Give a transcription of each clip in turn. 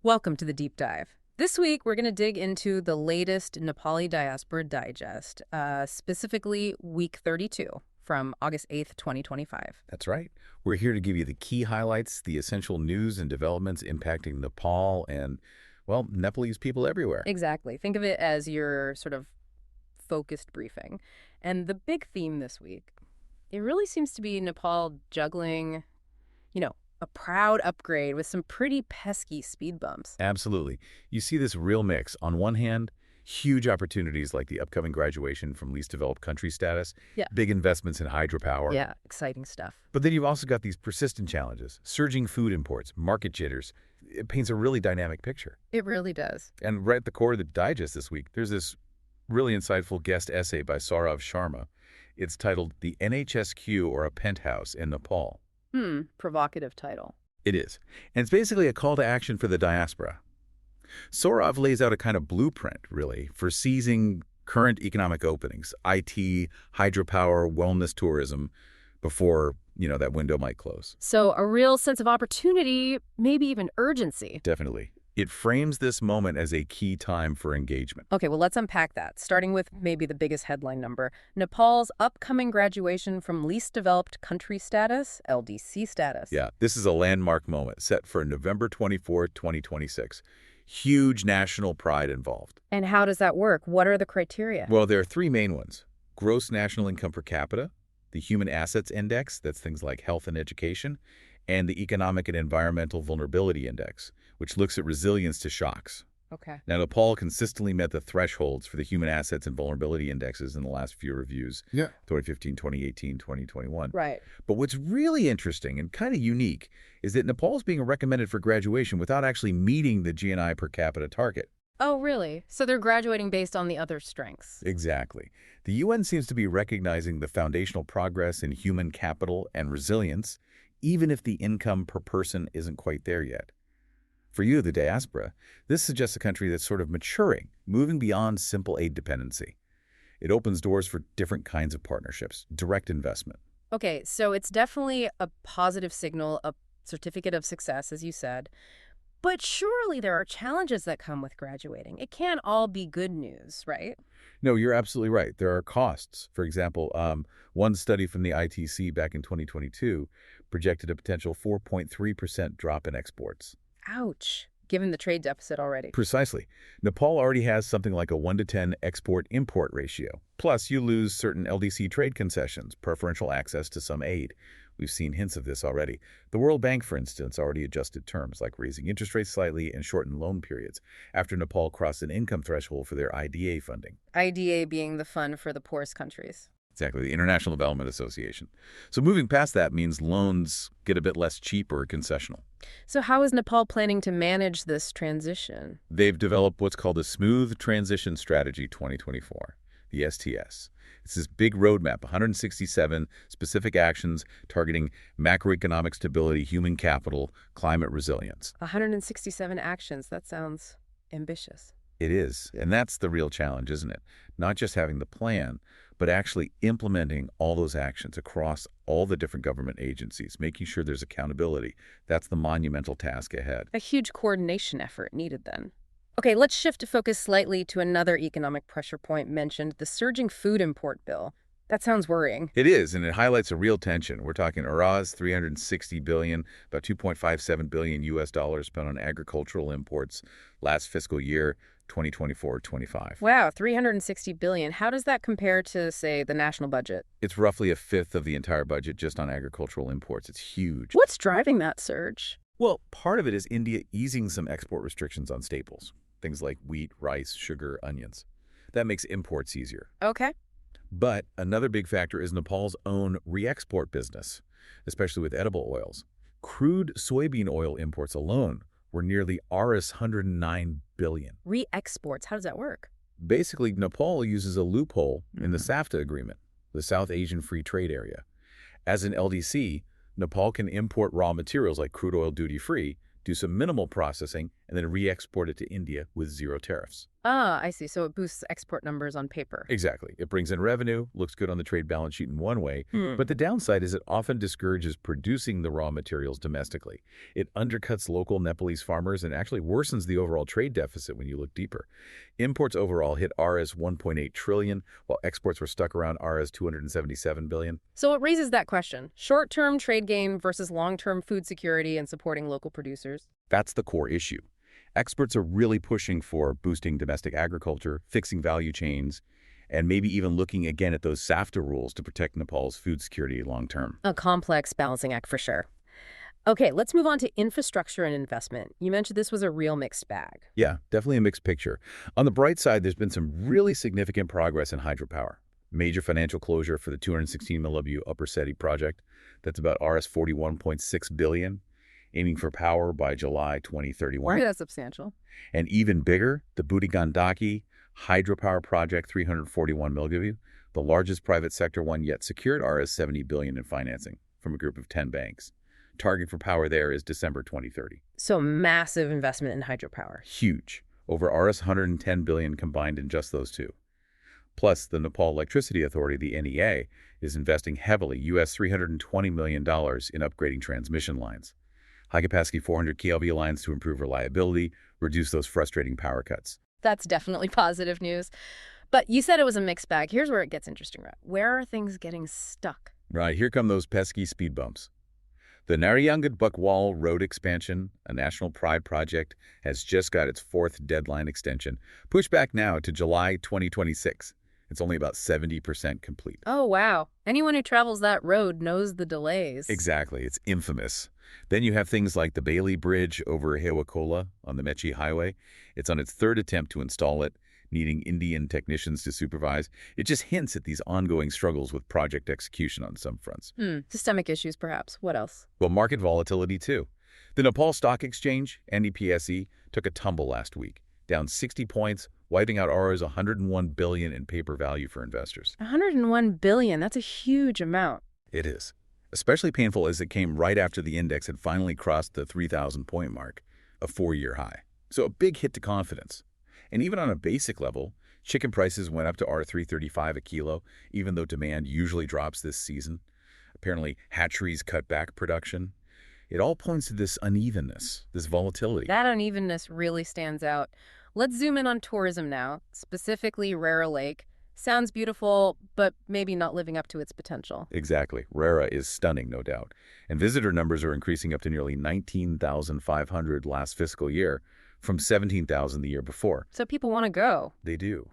Welcome to the Deep Dive. This week, we're going to dig into the latest Nepali Diaspora Digest, specifically Week 32 from August 8th, 2025. That's right. We're here to give you the key highlights, the essential news and developments impacting Nepal and, well, Nepalese people everywhere. Exactly. Think of it as your sort of focused briefing. And the big theme this week, it really seems to be Nepal juggling, a proud upgrade with some pretty pesky speed bumps. Absolutely. You see this real mix. On one hand, huge opportunities like the upcoming graduation from least developed country status, big investments in hydropower. Yeah, exciting stuff. But then you've also got these persistent challenges, surging food imports, market jitters. It paints a really dynamic picture. It really does. And right at the core of the digest this week, there's this really insightful guest essay by Saurav Sharma. It's titled The NHSQ or a Penthouse in Nepal. Provocative title. It is. And it's basically a call to action for the diaspora. Saurav lays out a kind of blueprint, really, for seizing current economic openings, IT, hydropower, wellness tourism, before, that window might close. So a real sense of opportunity, maybe even urgency. Definitely. It frames this moment as a key time for engagement. Okay, well, let's unpack that, starting with maybe the biggest headline number. Nepal's upcoming graduation from least developed country status, LDC status. Yeah, this is a landmark moment set for November 24, 2026. Huge national pride involved. And how does that work? What are the criteria? Well, there are three main ones. Gross national income per capita, the Human Assets Index, that's things like health and education, and the Economic and Environmental Vulnerability Index, which looks at resilience to shocks. Okay. Now, Nepal consistently met the thresholds for the Human Assets and Vulnerability Indexes in the last few reviews, 2015, 2018, 2021. Right. But what's really interesting and kind of unique is that Nepal's being recommended for graduation without actually meeting the GNI per capita target. Oh, really? So they're graduating based on the other strengths. Exactly. The UN seems to be recognizing the foundational progress in human capital and resilience, even if the income per person isn't quite there yet. For you, the diaspora, this suggests a country that's sort of maturing, moving beyond simple aid dependency. It opens doors for different kinds of partnerships, direct investment. Okay, so it's definitely a positive signal, a certificate of success, as you said. But surely there are challenges that come with graduating. It can't all be good news, right? No, you're absolutely right. There are costs. For example, one study from the ITC back in 2022 projected a potential 4.3% drop in exports. Ouch, given the trade deficit already. Precisely. Nepal already has something like a 1 to 10 export-import ratio. Plus, you lose certain LDC trade concessions, preferential access to some aid. We've seen hints of this already. The World Bank, for instance, already adjusted terms, like raising interest rates slightly and shortened loan periods, after Nepal crossed an income threshold for their IDA funding. IDA being the fund for the poorest countries. Exactly, the International Development Association. So moving past that means loans get a bit less cheap or concessional. So how is Nepal planning to manage this transition? They've developed what's called a Smooth Transition Strategy 2024, the STS. It's this big roadmap, 167 specific actions targeting macroeconomic stability, human capital, climate resilience. 167 actions. That sounds ambitious. It is, and that's the real challenge, isn't it? Not just having the plan, but actually implementing all those actions across all the different government agencies, making sure there's accountability. That's the monumental task ahead. A huge coordination effort needed then. Okay, let's shift to focus slightly to another economic pressure point mentioned, the surging food import bill. That sounds worrying. It is, and it highlights a real tension. We're talking Iran's $360 billion, about $2.57 billion US dollars spent on agricultural imports last fiscal year, 2024-25. Wow, $360 billion. How does that compare to, say, the national budget? It's roughly a fifth of the entire budget just on agricultural imports. It's huge. What's driving that surge? Well, part of it is India easing some export restrictions on staples, things like wheat, rice, sugar, onions. That makes imports easier. Okay. But another big factor is Nepal's own re-export business, especially with edible oils. Crude soybean oil imports alone were nearly Rs 109 billion. Re-exports, how does that work? Basically, Nepal uses a loophole in the SAFTA agreement, the South Asian Free Trade Area. As an LDC, Nepal can import raw materials like crude oil duty-free, do some minimal processing, and then re-export it to India with zero tariffs. Ah, I see. So it boosts export numbers on paper. Exactly. It brings in revenue, looks good on the trade balance sheet in one way, Hmm. but the downside is it often discourages producing the raw materials domestically. It undercuts local Nepalese farmers and actually worsens the overall trade deficit when you look deeper. Imports overall hit Rs 1.8 trillion, while exports were stuck around Rs 277 billion. So it raises that question. Short-term trade gain versus long-term food security and supporting local producers. That's the core issue. Experts are really pushing for boosting domestic agriculture, fixing value chains, and maybe even looking again at those SAFTA rules to protect Nepal's food security long term. A complex balancing act for sure. Okay, let's move on to infrastructure and investment. You mentioned this was a real mixed bag. Yeah, definitely a mixed picture. On the bright side, there's been some really significant progress in hydropower. Major financial closure for the 216 MW Upper Seti project. That's about Rs 41.6 billion, aiming for power by July 2031. Why that's substantial? And even bigger, the Budigandaki hydropower project, 341 MW, the largest private sector one yet secured Rs 70 billion in financing from a group of 10 banks. Target for power there is December 2030. So massive investment in hydropower. Huge. Over Rs 110 billion combined in just those two. Plus, the Nepal Electricity Authority, the NEA, is investing heavily, US $320 million in upgrading transmission lines. High-capacity 400 kV lines to improve reliability, reduce those frustrating power cuts. That's definitely positive news. But you said it was a mixed bag. Here's where it gets interesting, right? Where are things getting stuck? Right, here come those pesky speed bumps. The Narayangad-Bukwal road expansion, a national pride project, has just got its fourth deadline extension, pushed back now to July 2026. It's only about 70% complete. Oh, wow. Anyone who travels that road knows the delays. Exactly. It's infamous. Then you have things like the Bailey Bridge over Hewakola on the Mechi Highway. It's on its third attempt to install it, needing Indian technicians to supervise. It just hints at these ongoing struggles with project execution on some fronts. Systemic issues, perhaps. What else? Well, market volatility, too. The Nepal Stock Exchange, NDPSE, took a tumble last week, down 60 points, wiping out Rs 101 billion in paper value for investors. 101 billion. That's a huge amount. It is. Especially painful as it came right after the index had finally crossed the 3,000-point mark, a 4-year high. So a big hit to confidence. And even on a basic level, chicken prices went up to R$3.35 a kilo, even though demand usually drops this season. Apparently, hatcheries cut back production. It all points to this unevenness, this volatility. That unevenness really stands out. Let's zoom in on tourism now, specifically Rara Lake. Sounds beautiful, but maybe not living up to its potential. Exactly. Rara is stunning, no doubt. And visitor numbers are increasing up to nearly 19,500 last fiscal year, from 17,000 the year before. So people want to go. They do.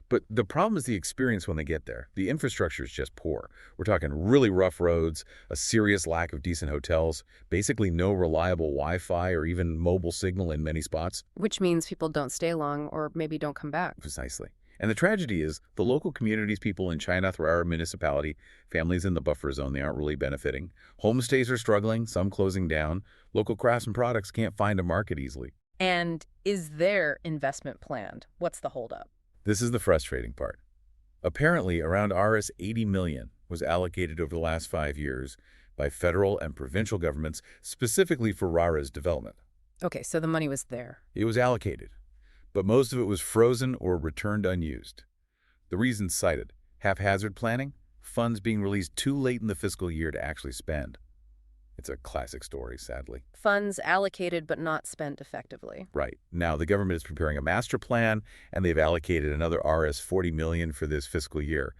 But the problem is the experience when they get there. The infrastructure is just poor. We're talking really rough roads, a serious lack of decent hotels, basically no reliable Wi-Fi or even mobile signal in many spots. Which means people don't stay long or maybe don't come back. Precisely. And the tragedy is the local communities, people in Chinathra municipality, families in the buffer zone, they aren't really benefiting. Homestays are struggling, some closing down. Local crafts and products can't find a market easily. And is their investment planned? What's the holdup? This is the frustrating part. Apparently, around Rs 80 million was allocated over the last 5 years by federal and provincial governments specifically for Rara's development. Okay, so the money was there. It was allocated, but most of it was frozen or returned unused. The reasons cited: haphazard planning, funds being released too late in the fiscal year to actually spend. It's a classic story, sadly. Funds allocated but not spent effectively. Right. Now, the government is preparing a master plan, and they've allocated another Rs 40 million for this fiscal year.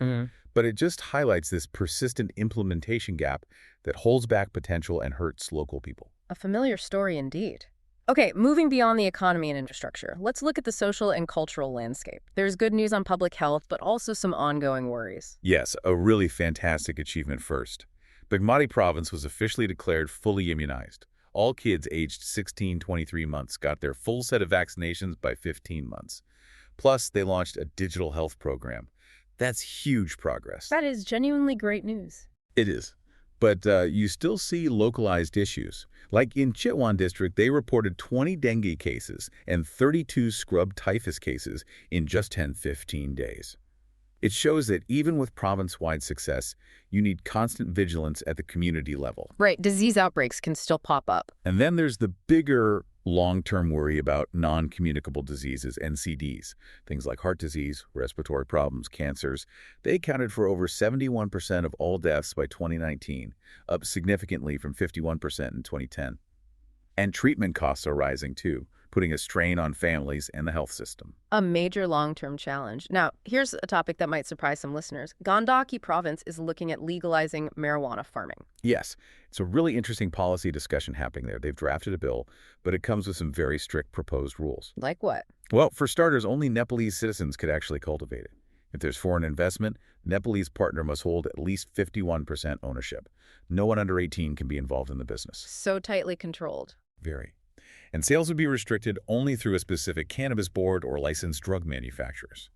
But it just highlights this persistent implementation gap that holds back potential and hurts local people. A familiar story indeed. Okay, moving beyond the economy and infrastructure, let's look at the social and cultural landscape. There's good news on public health, but also some ongoing worries. Yes, a really fantastic achievement first. Bagmati province was officially declared fully immunized. All kids aged 16-23 months got their full set of vaccinations by 15 months. Plus, they launched a digital health program. That's huge progress. That is genuinely great news. It is. But you still see localized issues. Like in Chitwan district, they reported 20 dengue cases and 32 scrub typhus cases in just 10-15 days. It shows that even with province-wide success, you need constant vigilance at the community level. Right, disease outbreaks can still pop up. And then there's the bigger long-term worry about non-communicable diseases, NCDs, things like heart disease, respiratory problems, cancers. They accounted for over 71% of all deaths by 2019, up significantly from 51% in 2010. And treatment costs are rising too, putting a strain on families and the health system. A major long-term challenge. Now, here's a topic that might surprise some listeners. Gandaki province is looking at legalizing marijuana farming. Yes, it's a really interesting policy discussion happening there. They've drafted a bill, but it comes with some very strict proposed rules. Like what? Well, for starters, only Nepalese citizens could actually cultivate it. If there's foreign investment, Nepalese partner must hold at least 51% ownership. No one under 18 can be involved in the business. So tightly controlled. Very. And sales would be restricted only through a specific cannabis board or licensed drug manufacturers.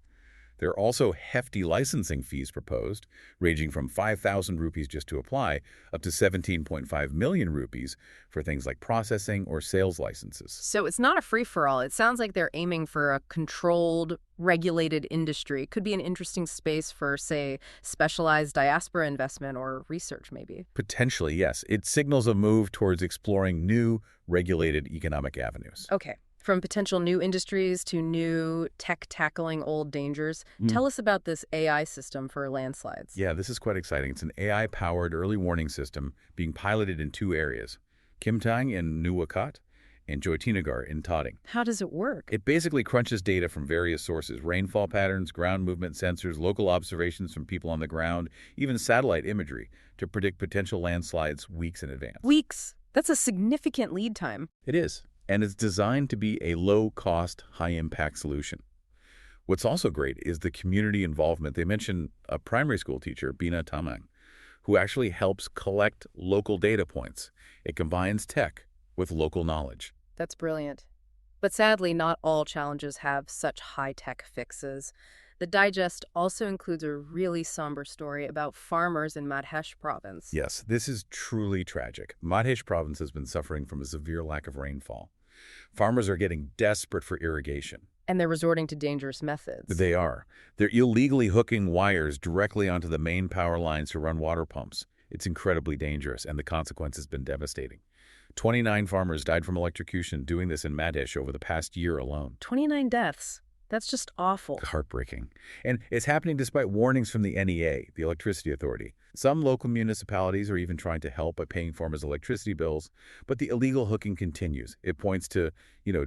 There are also hefty licensing fees proposed, ranging from 5,000 rupees just to apply, up to 17.5 million rupees for things like processing or sales licenses. So it's not a free-for-all. It sounds like they're aiming for a controlled, regulated industry. Could be an interesting space for, say, specialized diaspora investment or research, maybe. Potentially, yes. It signals a move towards exploring new, regulated economic avenues. Okay. From potential new industries to new tech tackling old dangers. Tell us about this AI system for landslides. Yeah, this is quite exciting. It's an AI-powered early warning system being piloted in two areas, Kimtang in Nuwakot and Joytinagar in Toding. How does it work? It basically crunches data from various sources, rainfall patterns, ground movement sensors, local observations from people on the ground, even satellite imagery to predict potential landslides weeks in advance. Weeks. That's a significant lead time. It is. And it's designed to be a low-cost, high-impact solution. What's also great is the community involvement. They mentioned a primary school teacher, Bina Tamang, who actually helps collect local data points. It combines tech with local knowledge. That's brilliant. But sadly, not all challenges have such high-tech fixes. The digest also includes a really somber story about farmers in Madhesh province. Yes, this is truly tragic. Madhesh province has been suffering from a severe lack of rainfall. Farmers are getting desperate for irrigation. And they're resorting to dangerous methods. They are. They're illegally hooking wires directly onto the main power lines to run water pumps. It's incredibly dangerous, and the consequence has been devastating. 29 farmers died from electrocution doing this in Madhesh over the past year alone. 29 deaths. That's just awful. Heartbreaking. And it's happening despite warnings from the NEA, the Electricity Authority. Some local municipalities are even trying to help by paying farmers' electricity bills, but the illegal hooking continues. It points to,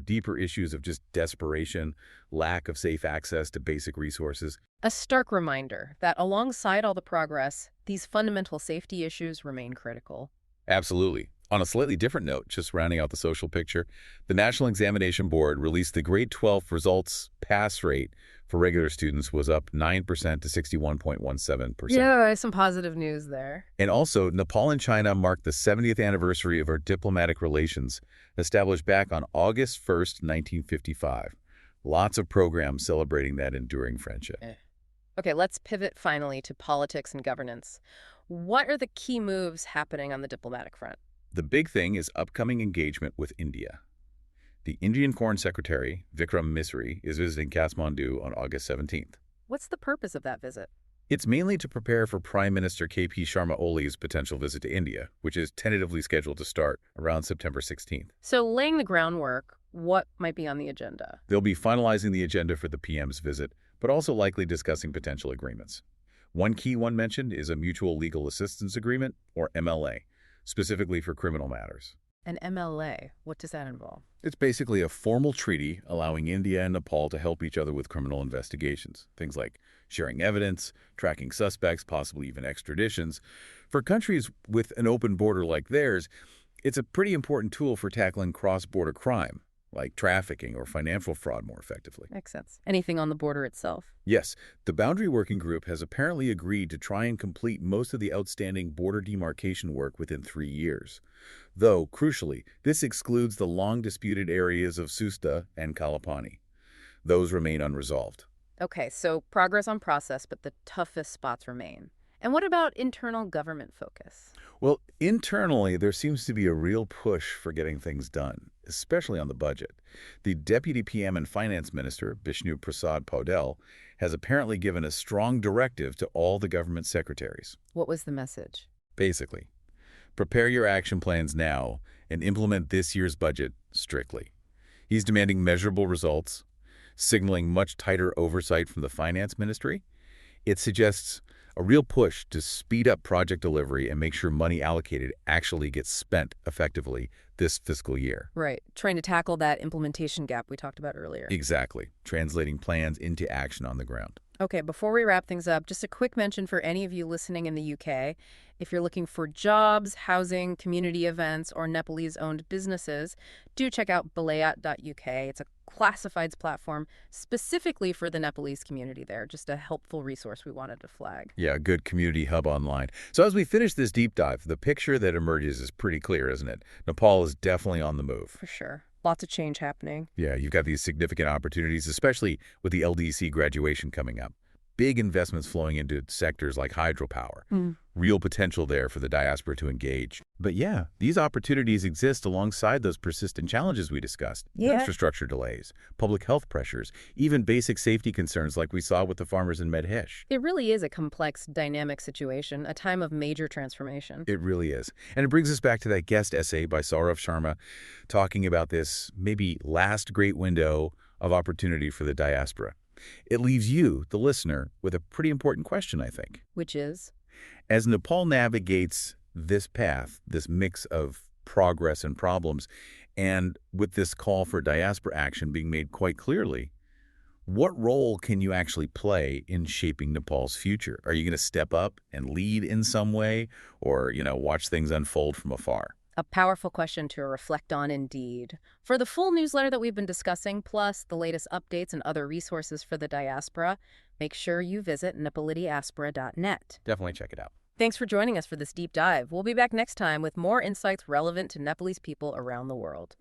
deeper issues of just desperation, lack of safe access to basic resources. A stark reminder that alongside all the progress, these fundamental safety issues remain critical. Absolutely. On a slightly different note, just rounding out the social picture, the National Examination Board released the grade 12 results pass rate for regular students was up 9% to 61.17%. Yeah, some positive news there. And also, Nepal and China marked the 70th anniversary of our diplomatic relations, established back on August 1st, 1955. Lots of programs celebrating that enduring friendship. Okay, let's pivot finally to politics and governance. What are the key moves happening on the diplomatic front? The big thing is upcoming engagement with India. The Indian Foreign Secretary, Vikram Misri, is visiting Kathmandu on August 17th. What's the purpose of that visit? It's mainly to prepare for Prime Minister KP Sharma Oli's potential visit to India, which is tentatively scheduled to start around September 16th. So laying the groundwork, what might be on the agenda? They'll be finalizing the agenda for the PM's visit, but also likely discussing potential agreements. One key one mentioned is a Mutual Legal Assistance Agreement, or MLA, specifically for criminal matters. An MLA, what does that involve? It's basically a formal treaty allowing India and Nepal to help each other with criminal investigations. Things like sharing evidence, tracking suspects, possibly even extraditions. For countries with an open border like theirs, it's a pretty important tool for tackling cross-border crime, like trafficking or financial fraud more effectively. Makes sense. Anything on the border itself? Yes, the Boundary Working Group has apparently agreed to try and complete most of the outstanding border demarcation work within 3 years. Though, crucially, this excludes the long-disputed areas of Susta and Kalapani. Those remain unresolved. Okay, so progress on process, but the toughest spots remain. And what about internal government focus? Well, internally, there seems to be a real push for getting things done, especially on the budget. The Deputy PM and Finance Minister, Bishnu Prasad Paudel, has apparently given a strong directive to all the government secretaries. What was the message? Basically, prepare your action plans now and implement this year's budget strictly. He's demanding measurable results, signaling much tighter oversight from the finance ministry. It suggests a real push to speed up project delivery and make sure money allocated actually gets spent effectively this fiscal year. Right. Trying to tackle that implementation gap we talked about earlier. Exactly. Translating plans into action on the ground. Okay, before we wrap things up, just a quick mention for any of you listening in the UK. If you're looking for jobs, housing, community events, or Nepalese-owned businesses, do check out balayat.uk. It's a classifieds platform specifically for the Nepalese community there. Just a helpful resource we wanted to flag. Yeah, a good community hub online. So as we finish this deep dive, the picture that emerges is pretty clear, isn't it? Nepal is definitely on the move. For sure. Lots of change happening. Yeah, you've got these significant opportunities, especially with the LDC graduation coming up. Big investments flowing into sectors like hydropower. Real potential there for the diaspora to engage. But yeah, these opportunities exist alongside those persistent challenges we discussed. Yeah. Infrastructure delays, public health pressures, even basic safety concerns like we saw with the farmers in Medhesh. It really is a complex, dynamic situation, a time of major transformation. It really is. And it brings us back to that guest essay by Saurav Sharma talking about this maybe last great window of opportunity for the diaspora. It leaves you, the listener, with a pretty important question, I think. Which is? As Nepal navigates this path, this mix of progress and problems, and with this call for diaspora action being made quite clearly, what role can you actually play in shaping Nepal's future? Are you going to step up and lead in some way, or, watch things unfold from afar? A powerful question to reflect on indeed. For the full newsletter that we've been discussing, plus the latest updates and other resources for the diaspora, make sure you visit nepalidiaspora.net. Definitely check it out. Thanks for joining us for this deep dive. We'll be back next time with more insights relevant to Nepalese people around the world.